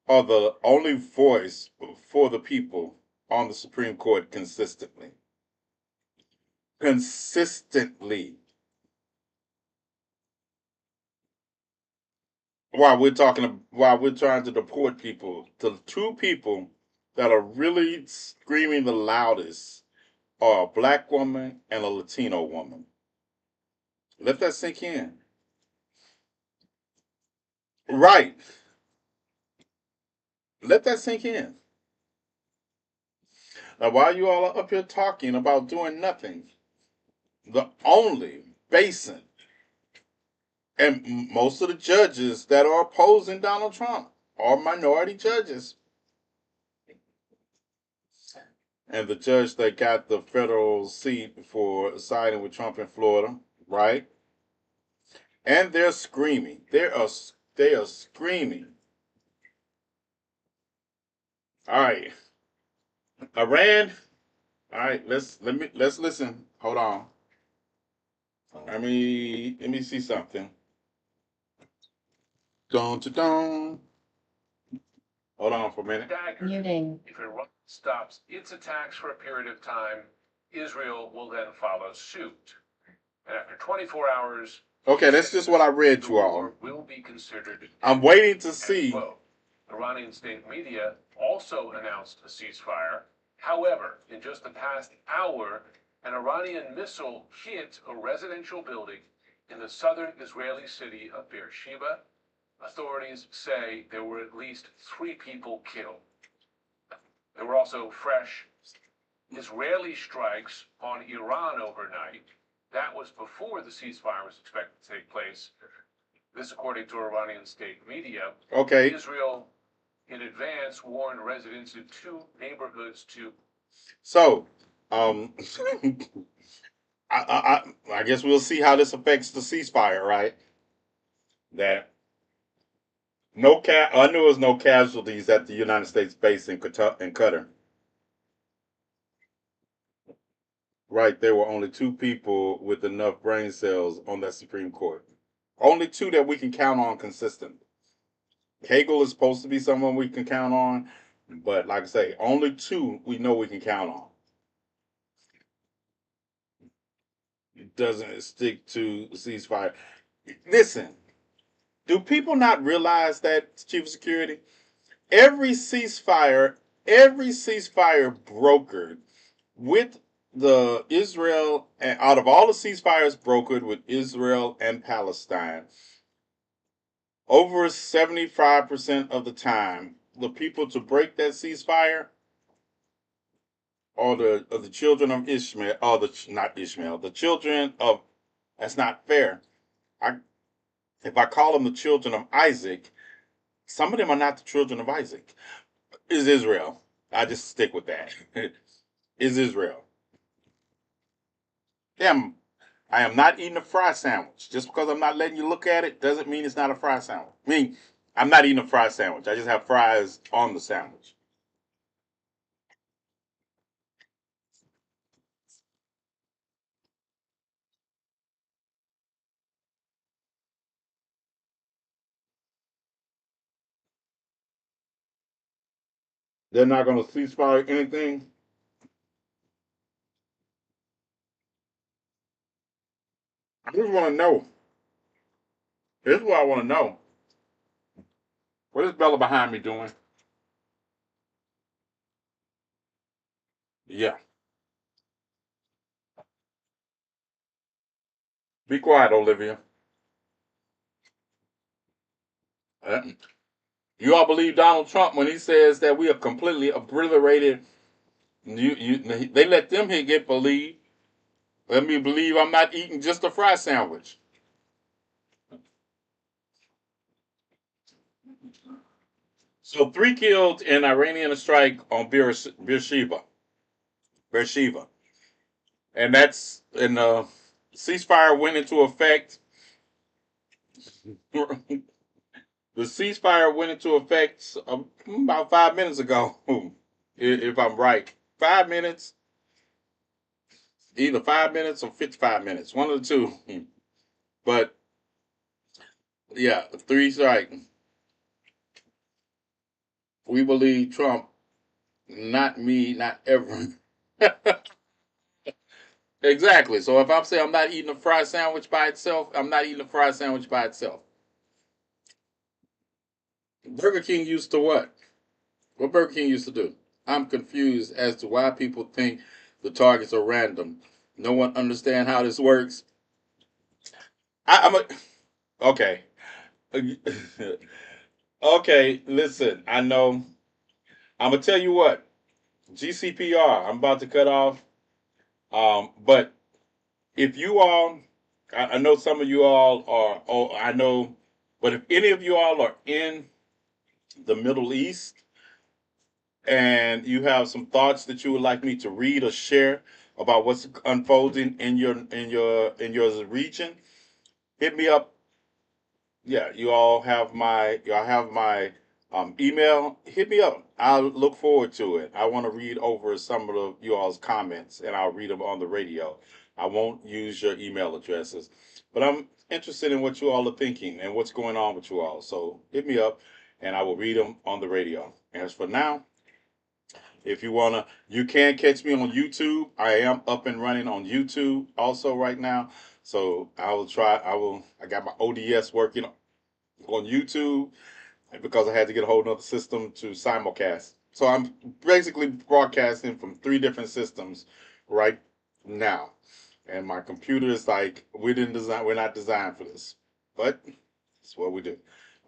are the only voice for the people on the Supreme Court consistently. Consistently. While we're trying to deport people, the two people that are really screaming the loudest are a black woman and a Latino woman. Let that sink in. Right. Let that sink in. Now, while you all are up here talking about doing nothing, the only basin and most of the judges that are opposing Donald Trump are minority judges. And the judge that got the federal seat for siding with Trump in Florida, right? And they're screaming. They are screaming. All right, Iran. All right, let's listen. Hold on. Let me see something. Don to don. Hold on for a minute. Muting. If Iran stops its attacks for a period of time, Israel will then follow suit. And after 24 hours, Okay, that's just what I read, the you all. war will be considered. I'm waiting to see. Iranian state media also announced a ceasefire. However, in just the past hour, an Iranian missile hit a residential building in the southern Israeli city of Beersheba. Authorities say there were at least 3 people killed. There were also fresh Israeli strikes on Iran overnight. That was before the ceasefire was expected to take place. This, according to Iranian state media. Okay. Israel, in advance, warned residents in 2 neighborhoods to. So, um, I guess we'll see how this affects the ceasefire, right? That I knew there was no casualties at the United States base in Qatar. Right, there were only 2 people with enough brain cells on that Supreme Court. Only 2 that we can count on consistent. Cagle is supposed to be someone we can count on, but like I say, only 2 we know we can count on. It doesn't stick to ceasefire. Listen, do people not realize that, Chief of Security? Every ceasefire, every ceasefire brokered with the Israel, and out of all the ceasefires brokered with Israel and Palestine, over 75% of the time, the people to break that ceasefire are the children of Ishmael, or the not Ishmael, the children of. That's not fair. I If I call them the children of Isaac, some of them are not the children of Isaac. Is Israel? I just stick with that. Is Israel? Them. I am not eating a fry sandwich. Just because I'm not letting you look at it doesn't mean it's not a fry sandwich. I mean, I'm not eating a fry sandwich. I just have fries on the sandwich. They're not going to ceasefire anything. I just want to know. Here's what I want to know. What is Bella behind me doing? Yeah. Be quiet, Olivia. Uh, You all believe Donald Trump when he says that we have completely obliterated They let them here get believe. Let me believe I'm not eating just a fry sandwich. So 3 killed in Iranian strike on Beersheba, Beersheba, and that's and the ceasefire went into effect. The ceasefire went into effect about 5 minutes ago, if I'm right. 5 minutes, either 5 minutes or 55 minutes, one of the two. But yeah, three strike. We believe Trump, not me, not ever. Exactly. So if I'm saying I'm not eating a fried sandwich by itself, I'm not eating a fried sandwich by itself. Burger King used to what? What Burger King used to do? I'm confused as to why people think the targets are random. No one understand how this works. I'm a okay. Okay, listen. I know. I'm gonna tell you what. GCPR. I'm about to cut off. But if you all, I know some of you all are. Oh, I know. But if any of you all are in the Middle East and you have some thoughts that you would like me to read or share about what's unfolding in your region, hit me up. Yeah, you all have my email. Hit me up. I'll look forward to it. I want to read over some of you all's comments, and I'll read them on the radio. I won't use your email addresses, but I'm interested in what you all are thinking and what's going on with you all. So hit me up, and I will read them on the radio. As for now, if you wanna, you can catch me on YouTube. I am up and running on YouTube also right now. So I will try. I will. I got my ODS working on YouTube because I had to get a whole nother system to simulcast. So I'm basically broadcasting from 3 different systems right now. And my computer is like, we're not designed for this. But it's what we do.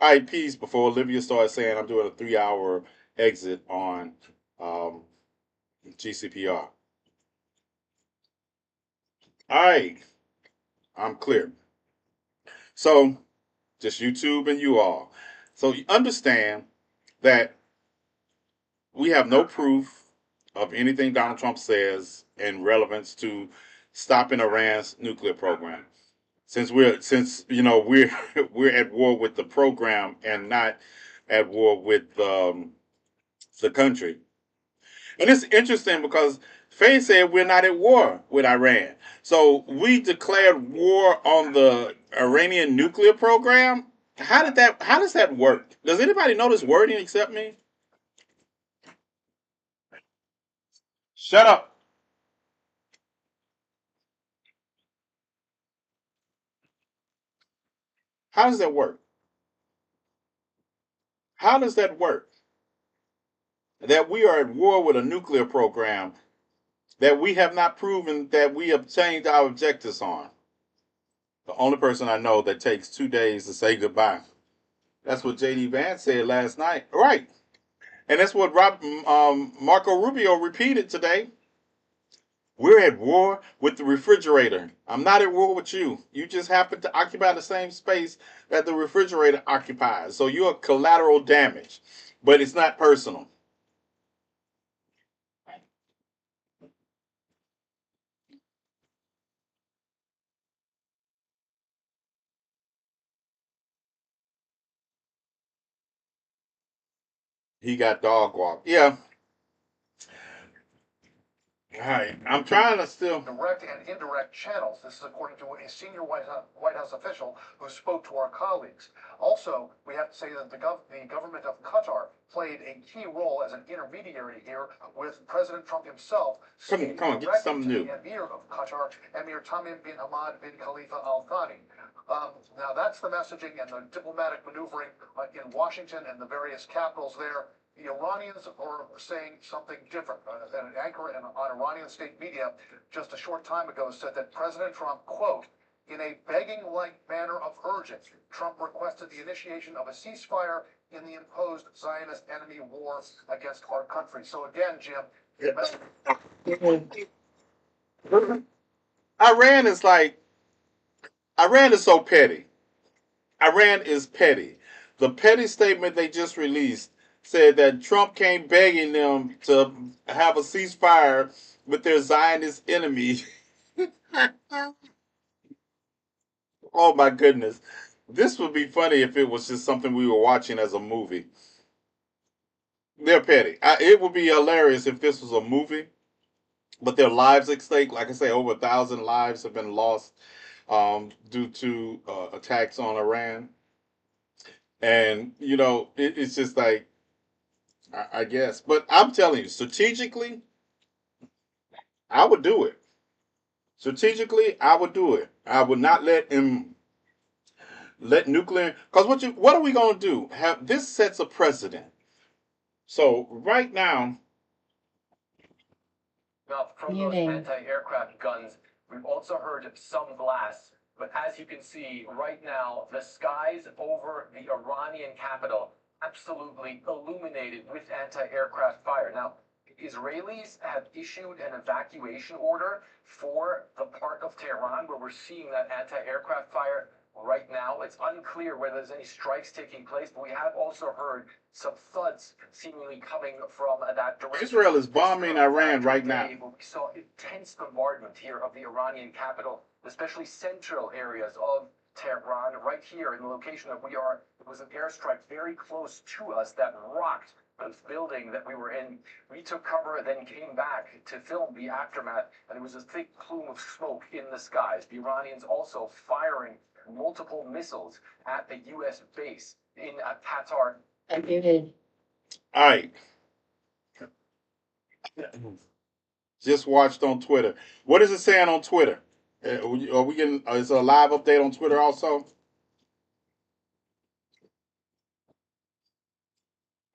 All right, peace. Before Olivia starts saying I'm doing a 3 hour exit on um, GCPR. All right, I'm clear. So just YouTube and you all. So you understand that we have no proof of anything Donald Trump says in relevance to stopping Iran's nuclear program. Since we're we're at war with the program and not at war with the country. And it's interesting because Faye said we're not at war with Iran. So we declared war on the Iranian nuclear program. How does that work? Does anybody know this wording except me? Shut up. How does that work? How does that work? That we are at war with a nuclear program that we have not proven that we obtained our objectives on. The only person I know that takes 2 days to say goodbye. That's what JD Vance said last night. Right. And that's what Marco Rubio repeated today. We're at war with the refrigerator. I'm not at war with you. You just happen to occupy the same space that the refrigerator occupies. So you're collateral damage, but it's not personal. He got dog walk. Yeah. All right. I'm trying to still. Direct and indirect channels. This is according to a senior White House official who spoke to our colleagues. Also, we have to say that the government of Qatar played a key role as an intermediary here with President Trump himself. Come on, get something new. The Emir of Qatar, Emir Tamim bin Hamad bin Khalifa Al Thani. Now that's the messaging and the diplomatic maneuvering in Washington and the various capitals there. The Iranians are saying something different. An anchor on Iranian state media just a short time ago said that President Trump, quote, in a begging-like manner of urgency, Trump requested the initiation of a ceasefire in the imposed Zionist enemy war against our country. So again, Jim, Iran is like Iran is so petty. Iran is petty. The petty statement they just released said that Trump came begging them to have a ceasefire with their Zionist enemy. Oh my goodness. This would be funny if it was just something we were watching as a movie. They're petty. It would be hilarious if this was a movie, but their lives at stake. Like I say, over 1,000 lives have been lost due to attacks on Iran. And, it's just like, I guess. But I'm telling you, strategically, I would do it. Strategically, I would do it. I would not let nuclear, because what are we going to do? Have this sets a precedent. So right now, Now, from those anti-aircraft guns, we've also heard some blasts. But as you can see right now, the skies over the Iranian capital absolutely illuminated with anti-aircraft fire. Now, Israelis have issued an evacuation order for the part of Tehran where we're seeing that anti-aircraft fire right now. It's unclear whether there's any strikes taking place, but we have also heard some thuds seemingly coming from that direction. Israel is bombing Iran right now. We saw intense bombardment here of the Iranian capital, especially central areas of Tehran. Right here in the location that we are, it was an airstrike very close to us that rocked the building that we were in. We took cover, then came back to film the aftermath, and there was a thick plume of smoke in the skies. The Iranians also firing multiple missiles at the U.S. base in Qatar. All right, just watched on Twitter. What is it saying on Twitter? Are we getting? Is a live update on Twitter also?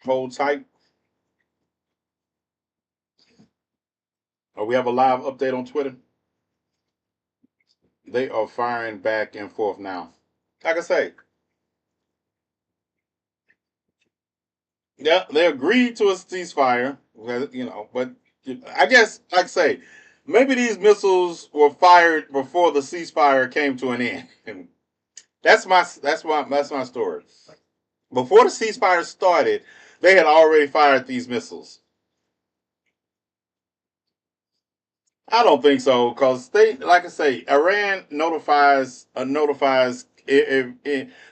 Hold tight. We have a live update on Twitter. They are firing back and forth now. Like I say, yeah, they agreed to a ceasefire. But I guess, like I say, maybe these missiles were fired before the ceasefire came to an end. And that's my story. Before the ceasefire started, they had already fired these missiles. I don't think so, because like I say, Iran notifies they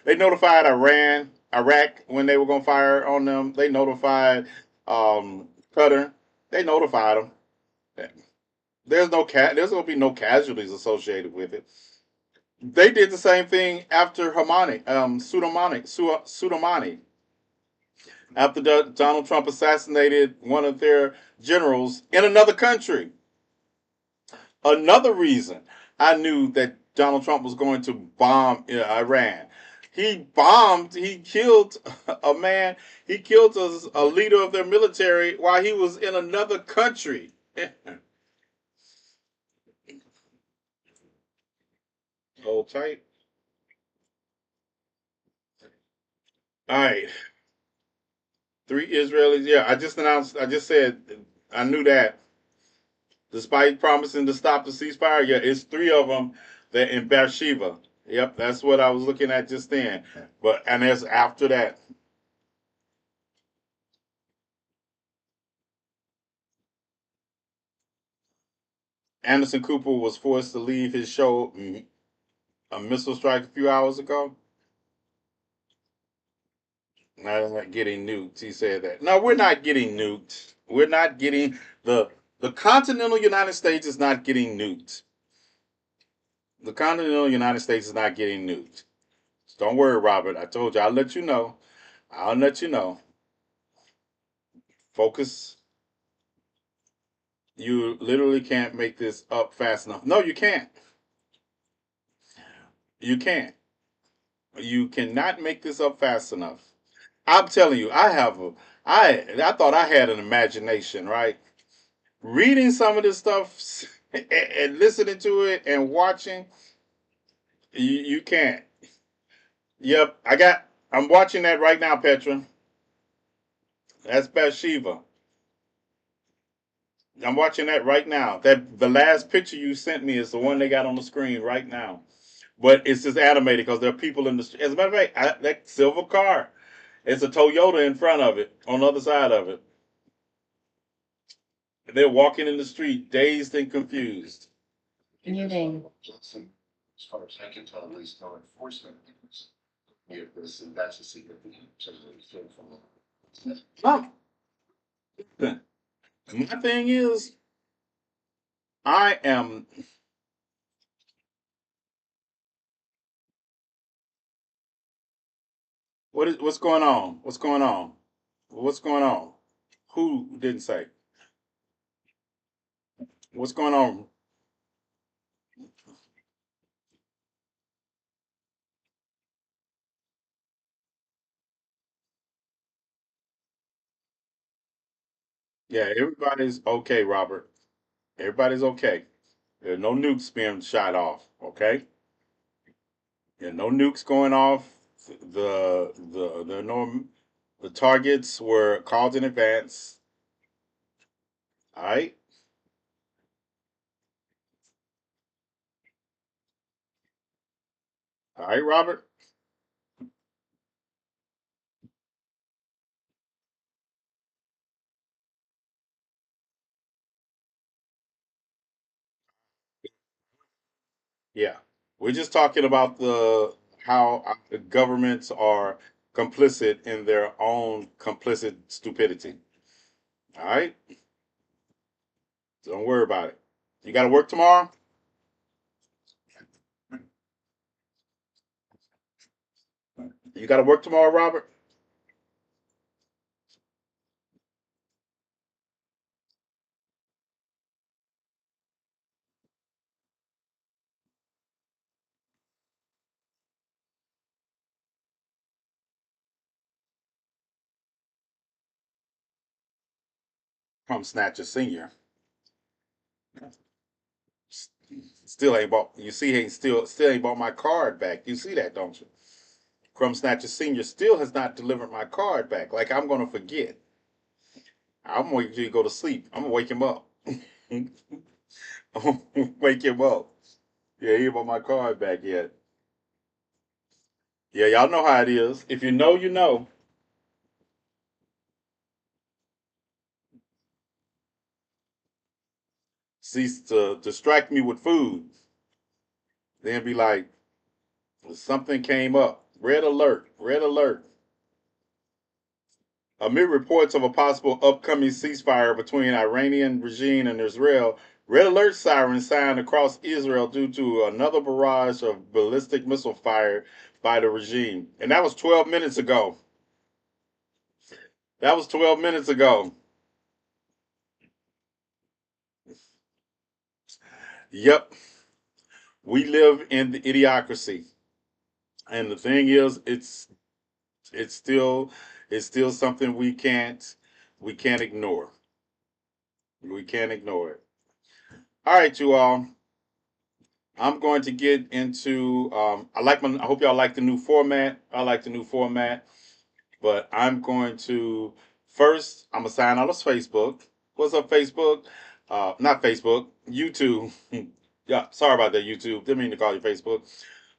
notified Iraq when they were going to fire on them. They notified Qatar. They notified them. There's going to be no casualties associated with it. They did the same thing after Soleimani, after Donald Trump assassinated one of their generals in another country. Another reason I knew that Donald Trump was going to bomb Iran. He killed a man, he killed a leader of their military while he was in another country. Hold tight. All right. 3 Israelis. Yeah, I just said, I knew that. Despite promising to stop the ceasefire, yeah, it's three of them that in Beersheba. Yep, that's what I was looking at just then. And there's after that. Anderson Cooper was forced to leave his show, a missile strike a few hours ago. Not getting nuked. He said that. No, we're not getting nuked. We're not getting the continental United States is not getting nuked. The continental United States is not getting nuked. So don't worry, Robert. I told you I'll let you know. I'll let you know. Focus. You literally can't make this up fast enough. No, you can't. You can't. You cannot make this up fast enough. I'm telling you, I thought I had an imagination, right? Reading some of this stuff and listening to it and watching, you can't. Yep, I'm watching that right now, Petra. That's Bathsheba. I'm watching that right now. That the last picture you sent me is the one they got on the screen right now. But it's just animated because there are people in the street. As a matter of fact, that silver car, it's a Toyota in front of it, on the other side of it. They're walking in the street, dazed and confused. Evening. As far as I can tell, at least no enforcement. Yeah, this and that's a significant thing from Oh, my thing is, I am. What's going on? What's going on? What's going on? Who didn't say? What's going on? Yeah, everybody's okay, Robert. Everybody's okay. There are no nukes being shot off. Okay, there are no nukes going off. The no the targets were called in advance. All right, all right, Robert. Yeah, we're just talking about the how the governments are complicit in their own complicit stupidity. All right, don't worry about it. You got to work tomorrow. You got to work tomorrow, Robert. From Snatcher Senior. Still ain't bought. You see, ain't still ain't bought my card back. You see that, don't you? Crumb Snatcher Senior still has not delivered my card back. Like I'm gonna forget. I'm waiting till you go to sleep. I'm gonna wake him up. I'm gonna wake him up. Yeah, he ain't bought my card back yet. Yeah, y'all know how it is. If you know, you know. Cease to distract me with food. Then be like, something came up. Red alert. Red alert. Amid reports of a possible upcoming ceasefire between Iranian regime and Israel, red alert sirens sound across Israel due to another barrage of ballistic missile fire by the regime. And that was 12 minutes ago. That was 12 minutes ago. Yep, we live in the idiocracy. And the thing is, it's still it's still something we can't ignore. We can't ignore it. All right, you all. I'm going to get into. I hope y'all like the new format. I like the new format, but I'm going to first. I'm gonna sign out of Facebook. What's up, Facebook? Not Facebook. YouTube. Yeah, sorry about that, YouTube. Didn't mean to call you Facebook.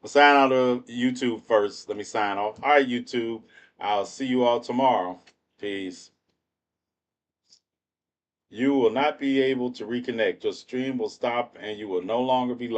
I'll sign out of YouTube first. Let me sign off. All right, YouTube. I'll see you all tomorrow. Peace. You will not be able to reconnect. Your stream will stop, and you will no longer be live.